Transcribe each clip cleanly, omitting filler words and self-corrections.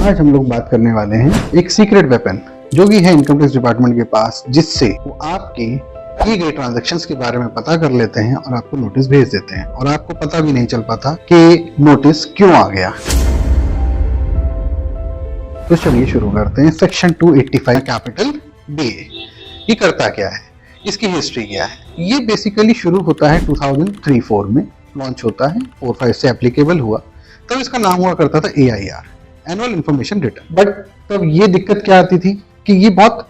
आज हम लोग बात करने वाले हैं एक सीक्रेट वेपन जो कि है इनकम टैक्स डिपार्टमेंट के पास, जिससे वो आपके किए गए ट्रांजैक्शंस के बारे में पता कर लेते हैं और आपको नोटिस भेज देते हैं और आपको पता भी नहीं चल पाता कि नोटिस क्यों आ गया। तो चलिए शुरू करते हैं। सेक्शन 285 कैपिटल बी ये करता क्या है, इसकी हिस्ट्री क्या है। ये बेसिकली शुरू होता है 2003-4 में, लॉन्च होता है, 4-5 से एप्लीकेबल हुआ। तब इसका नाम हुआ करता था AIR, annual information return. But तब ये दिक्कत क्या आती थी कि ये बहुत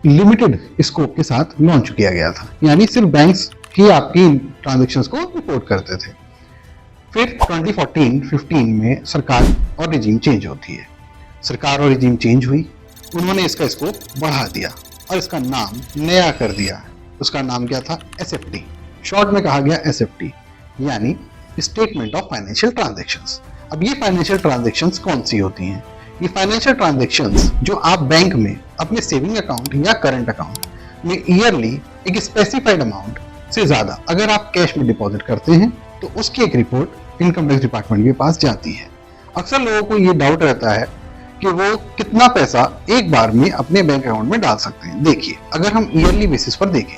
लिमिटेड स्कोप के साथ लॉन्च किया गया था, यानी सिर्फ बैंक्स ही आपकी ट्रांजैक्शंस को रिपोर्ट करते थे। फिर 2014-15 में सरकार और रिजीम चेंज होती है। सरकार और रिजीम चेंज हुई, उन्होंने इसका स्कोप बढ़ा दिया और इसका नाम नया कर दिया। उसका नाम क्या था? SFT, शॉर्ट में कहा गया SFT, यानी स्टेटमेंट ऑफ फाइनेंशियल ट्रांजैक्शंस। अब ये फाइनेंशियल ट्रांजैक्शंस कौन सी होती हैं? ये फाइनेंशियल ट्रांजैक्शंस जो आप बैंक में अपने सेविंग अकाउंट या करंट अकाउंट में ईयरली एक स्पेसिफाइड अमाउंट से ज्यादा अगर आप कैश में डिपॉजिट करते हैं तो उसकी एक रिपोर्ट इनकम टैक्स डिपार्टमेंट के पास जाती है। अक्सर लोगों को ये डाउट रहता है कि वो कितना पैसा एक बार में अपने बैंक अकाउंट में डाल सकते हैं। देखिए, अगर हम ईयरली बेसिस पर देखें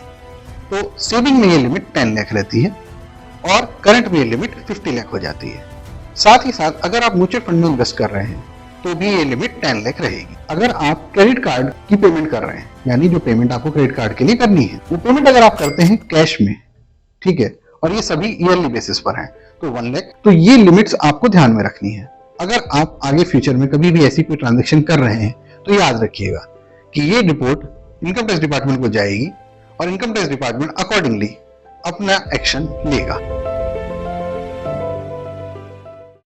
तो सेविंग में ये लिमिट 10 लाख रहती है और करंट में ये लिमिट 50 लाख हो जाती है। साथ ही साथ अगर आप म्यूचुअल फंड में इन्वेस्ट कर रहे हैं तो भी ये लिमिट 10 लाख रहेगी। अगर आप क्रेडिट कार्ड की पेमेंट कर रहे हैं, यानी जो पेमेंट आपको क्रेडिट कार्ड के लिए करनी है, वो पेमेंट अगर आप करते हैं कैश में, ठीक है, और ये सभी ईयरली बेसिस पर हैं, तो 1 लाख, तो ये लिमिट्स आपको ध्यान में रखनी है। अगर आप आगे फ्यूचर में कभी भी ऐसी कोई ट्रांजैक्शन कर रहे हैं तो याद रखिएगा कि ये रिपोर्ट इनकम टैक्स डिपार्टमेंट को जाएगी और इनकम टैक्स डिपार्टमेंट अकॉर्डिंगली अपना एक्शन लेगा।